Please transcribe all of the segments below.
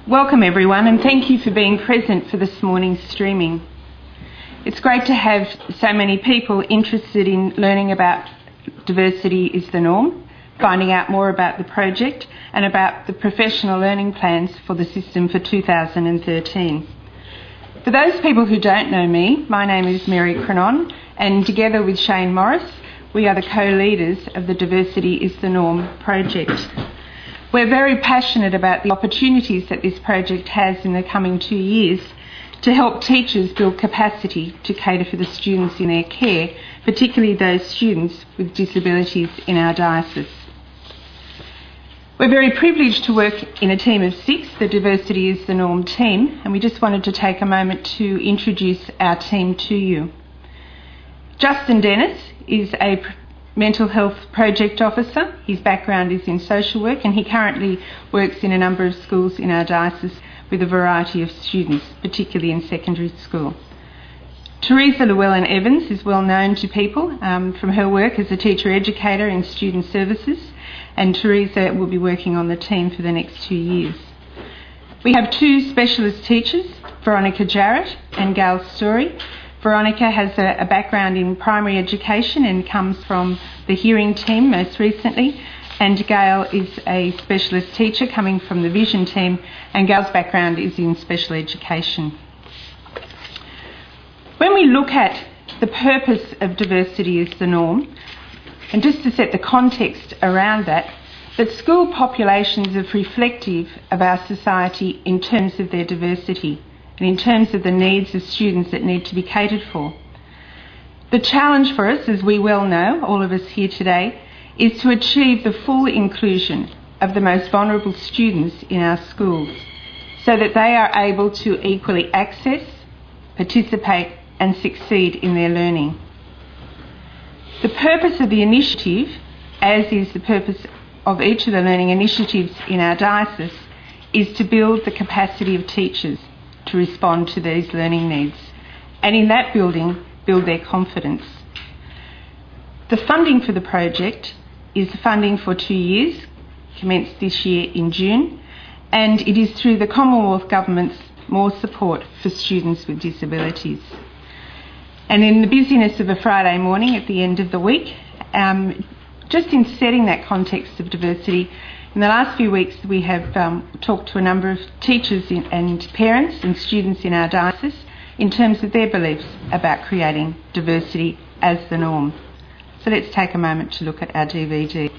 Welcome everyone, and thank you for being present for this morning's streaming. It's great to have so many people interested in learning about Diversity is the Norm, finding out more about the project and about the professional learning plans for the system for 2013. For those people who don't know me, my name is Mary Cronon, and together with Shane Morris, we are the co-leaders of the Diversity is the Norm project. We're very passionate about the opportunities that this project has in the coming 2 years to help teachers build capacity to cater for the students in their care, particularly those students with disabilities in our diocese. We're very privileged to work in a team of 6, the Diversity is the Norm team, and we just wanted to take a moment to introduce our team to you. Justin Dennis is a Mental Health Project Officer. His background is in social work and he currently works in a number of schools in our diocese with a variety of students, particularly in secondary school. Teresa Llewellyn-Evans is well known to people from her work as a teacher educator in student services, and Teresa will be working on the team for the next 2 years. We have 2 specialist teachers, Veronica Jarrett and Gail Story. Veronica has a background in primary education and comes from the hearing team most recently, and Gail is a specialist teacher coming from the vision team, and Gail's background is in special education. When we look at the purpose of Diversity is the Norm, and just to set the context around that school populations are reflective of our society in terms of their diversity and in terms of the needs of students that need to be catered for. The challenge for us, as we well know, all of us here today, is to achieve the full inclusion of the most vulnerable students in our schools so that they are able to equally access, participate and succeed in their learning. The purpose of the initiative, as is the purpose of each of the learning initiatives in our diocese, is to build the capacity of teachers to respond to these learning needs, and in that building, build their confidence. The funding for the project is funding for 2 years, commenced this year in June, and it is through the Commonwealth Government's More Support for Students with Disabilities. And in the busyness of a Friday morning at the end of the week, just in setting that context of diversity, in the last few weeks we have talked to a number of teachers and parents and students in our diocese in terms of their beliefs about creating diversity as the norm. So let's take a moment to look at our DVD.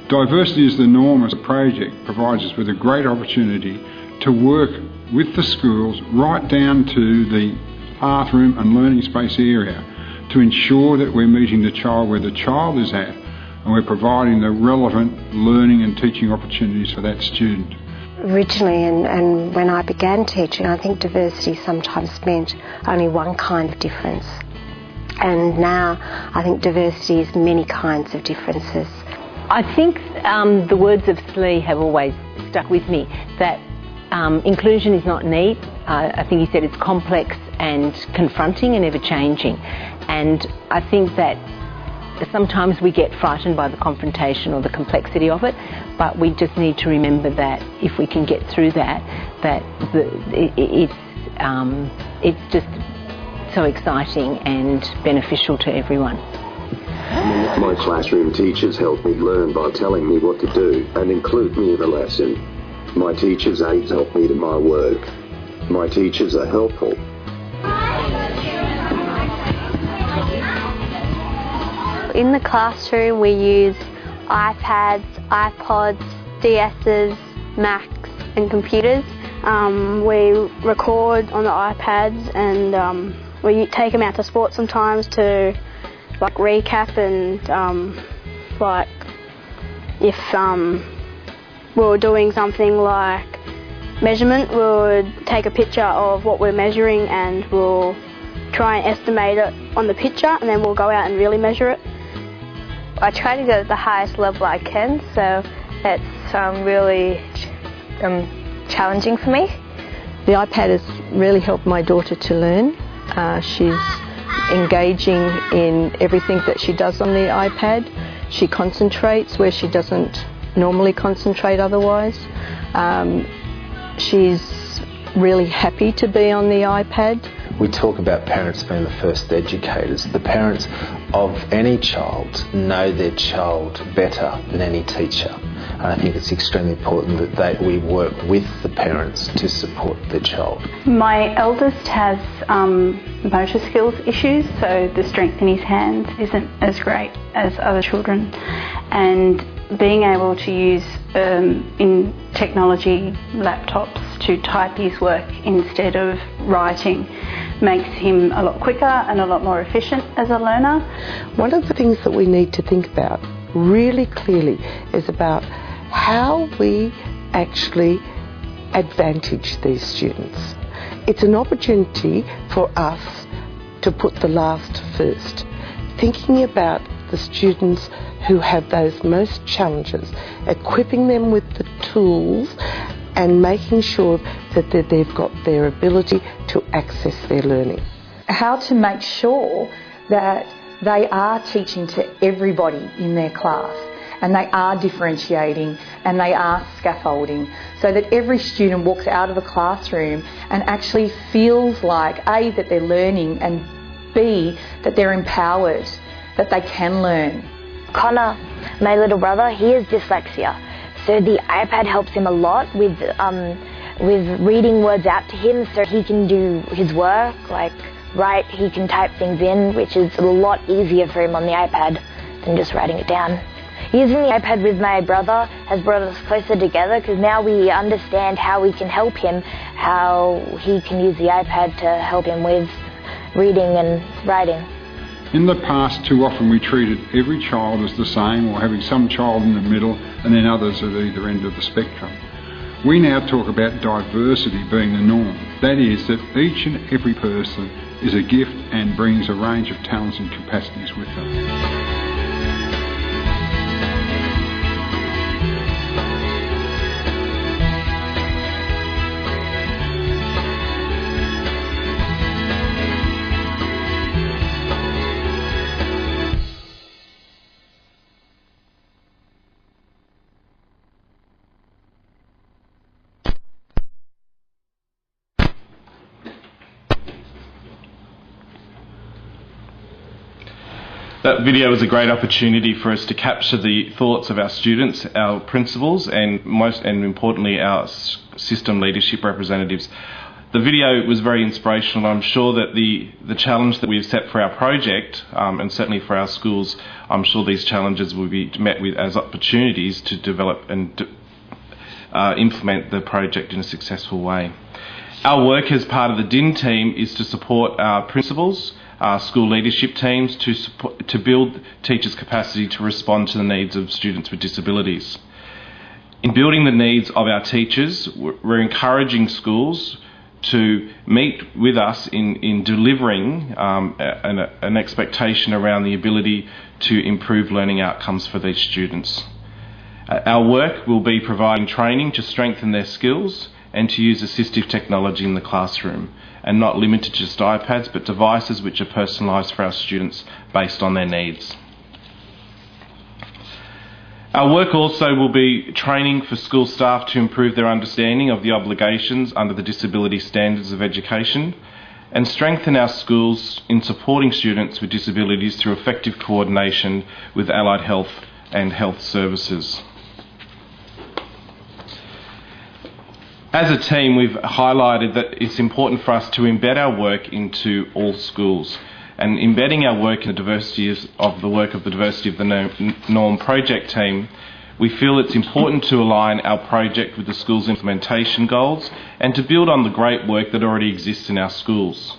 Diversity is the Norm as a project provides us with a great opportunity to work with the schools right down to the bathroom and learning space area to ensure that we're meeting the child where the child is at and we're providing the relevant learning and teaching opportunities for that student. Originally and when I began teaching, I think diversity sometimes meant only one kind of difference. And now I think diversity is many kinds of differences. I think the words of Slee have always stuck with me, that inclusion is not neat. I think he said it's complex and confronting and ever-changing. And I think that sometimes we get frightened by the confrontation or the complexity of it, but we just need to remember that if we can get through that, it's just so exciting and beneficial to everyone. My classroom teachers help me learn by telling me what to do and include me in the lesson. My teachers' aides help me do my work. My teachers are helpful. In the classroom we use iPads, iPods, DS's, Macs and computers. We record on the iPads and we take them out to sport sometimes to like recap and like if we were doing something like measurement, we would take a picture of what we're measuring and we'll try and estimate it on the picture and then we'll go out and really measure it. I try to go to the highest level I can, so it's really challenging for me. The iPad has really helped my daughter to learn. She's engaging in everything that she does on the iPad. She concentrates where she doesn't normally concentrate otherwise. She's really happy to be on the iPad. We talk about parents being the first educators. The parents of any child know their child better than any teacher. And I think it's extremely important that we work with the parents to support their child. My eldest has motor skills issues, so the strength in his hands isn't as great as other children. And being able to use in technology laptops to type his work instead of writing makes him a lot quicker and a lot more efficient as a learner. One of the things that we need to think about really clearly is about how we actually advantage these students. It's an opportunity for us to put the last first, thinking about the students who have those most challenges, equipping them with the tools and making sure that they've got their ability to access their learning. How to make sure that they are teaching to everybody in their class, and they are differentiating and they are scaffolding, so that every student walks out of the classroom and actually feels like A, that they're learning, and B, that they're empowered, that they can learn. Connor, my little brother, he has dyslexia, so the iPad helps him a lot with reading words out to him so he can do his work, like write, he can type things in, which is a lot easier for him on the iPad than just writing it down. Using the iPad with my brother has brought us closer together, because now we understand how we can help him, how he can use the iPad to help him with reading and writing. In the past, too often we treated every child as the same, or having some child in the middle and then others at either end of the spectrum. We now talk about diversity being the norm. That is, that each and every person is a gift and brings a range of talents and capacities with them. That video was a great opportunity for us to capture the thoughts of our students, our principals, and most importantly our system leadership representatives. The video was very inspirational. I'm sure that the challenge that we've set for our project, and certainly for our schools, I'm sure these challenges will be met with as opportunities to develop and implement the project in a successful way. Our work as part of the DIN team is to support our principals, our school leadership teams, to build teachers' capacity to respond to the needs of students with disabilities. In building the needs of our teachers, we're encouraging schools to meet with us in delivering an expectation around the ability to improve learning outcomes for these students. Our work will be providing training to strengthen their skills and to use assistive technology in the classroom, and not limited to just iPads, but devices which are personalised for our students based on their needs. Our work also will be training for school staff to improve their understanding of the obligations under the Disability Standards of Education, and strengthen our schools in supporting students with disabilities through effective coordination with allied health and health services. As a team, we've highlighted that it's important for us to embed our work into all schools, and embedding our work in the diversity of the Norm project team, we feel it's important to align our project with the school's implementation goals and to build on the great work that already exists in our schools.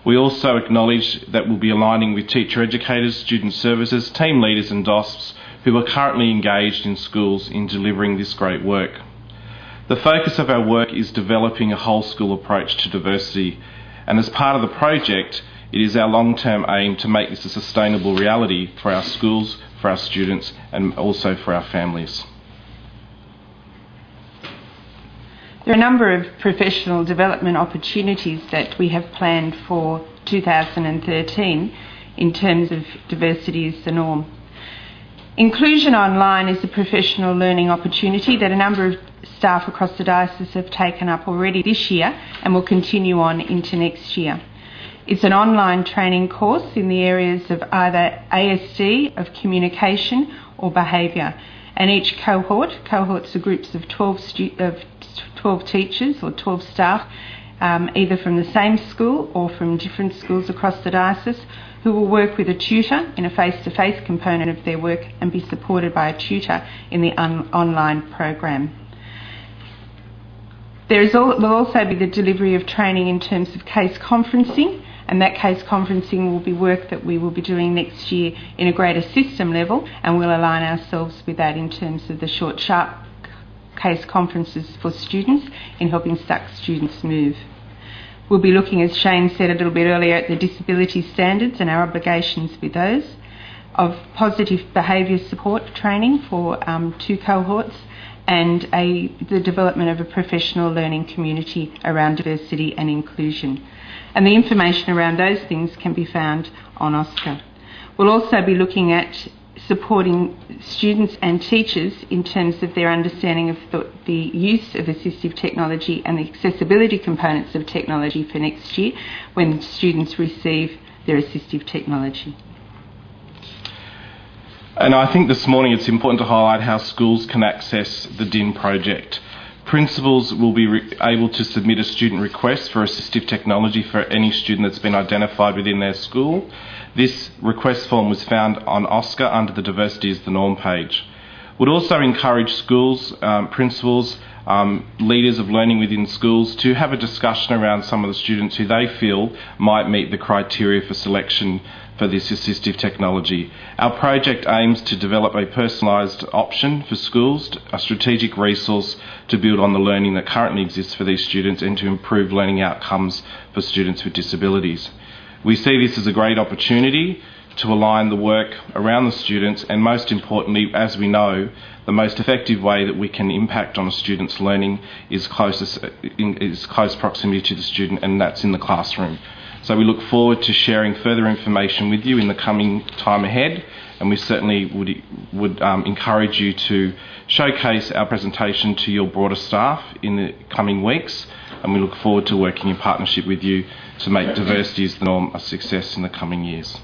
We also acknowledge that we'll be aligning with teacher educators, student services, team leaders and DOSPs who are currently engaged in schools in delivering this great work. The focus of our work is developing a whole school approach to diversity, and as part of the project, it is our long-term aim to make this a sustainable reality for our schools, for our students, and also for our families. There are a number of professional development opportunities that we have planned for 2013 in terms of diversity is the norm. Inclusion Online is a professional learning opportunity that a number of staff across the diocese have taken up already this year and will continue on into next year. It's an online training course in the areas of either ASD, of communication or behaviour, and each cohorts are groups of 12 teachers or 12 staff, either from the same school or from different schools across the diocese, who will work with a tutor in a face-to-face component of their work and be supported by a tutor in the online program. Will also be the delivery of training in terms of case conferencing, and that case conferencing will be work that we will be doing next year in a greater system level, and we'll align ourselves with that in terms of the short, sharp case conferences for students in helping stuck students move. We'll be looking, as Shane said a little bit earlier, at the disability standards and our obligations with those, of positive behaviour support training for 2 cohorts, and the development of a professional learning community around diversity and inclusion. And the information around those things can be found on OSCA. We'll also be looking at supporting students and teachers in terms of their understanding of the use of assistive technology and the accessibility components of technology for next year when students receive their assistive technology. And I think this morning it's important to highlight how schools can access the DIN project. Principals will be able to submit a student request for assistive technology for any student that's been identified within their school. This request form was found on OSCA under the Diversity is the Norm page. We'd also encourage schools, principals, leaders of learning within schools to have a discussion around some of the students who they feel might meet the criteria for selection for this assistive technology. Our project aims to develop a personalised option for schools, a strategic resource to build on the learning that currently exists for these students and to improve learning outcomes for students with disabilities. We see this as a great opportunity to align the work around the students, and most importantly, as we know, the most effective way that we can impact on a student's learning is close proximity to the student, and that's in the classroom. So we look forward to sharing further information with you in the coming time ahead, and we certainly would encourage you to showcase our presentation to your broader staff in the coming weeks, and we look forward to working in partnership with you to make Diversity is the Norm a success in the coming years.